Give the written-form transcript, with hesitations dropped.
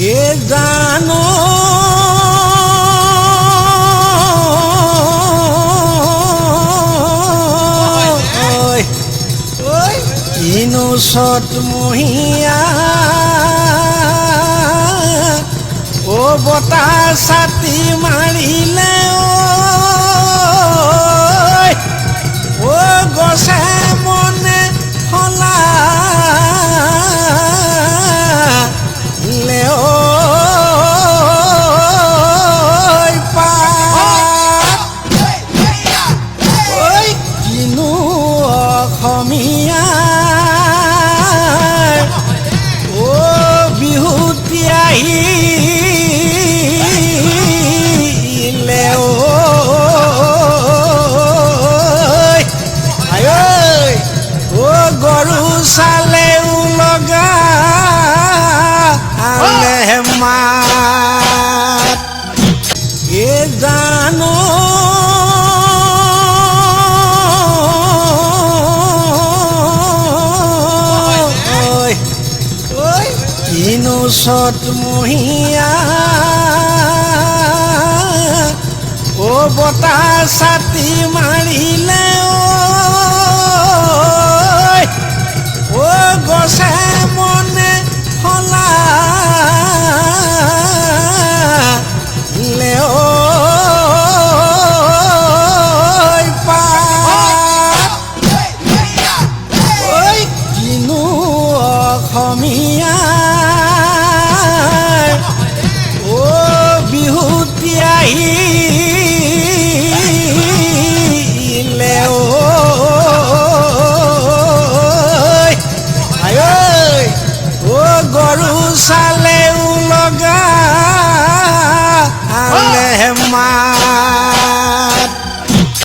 এ জানো কিনো চ'তমহীয়া ও বতাহ ছাতি মাৰিলে ও গছে মনে ফলালে কিনো অসমীয়া বিহুতি আহিলে ও গৰু চালেও লগালে মাত এ জানো কিনো চ'তমহীয়া ও বতাহ ছাতি মাৰিলে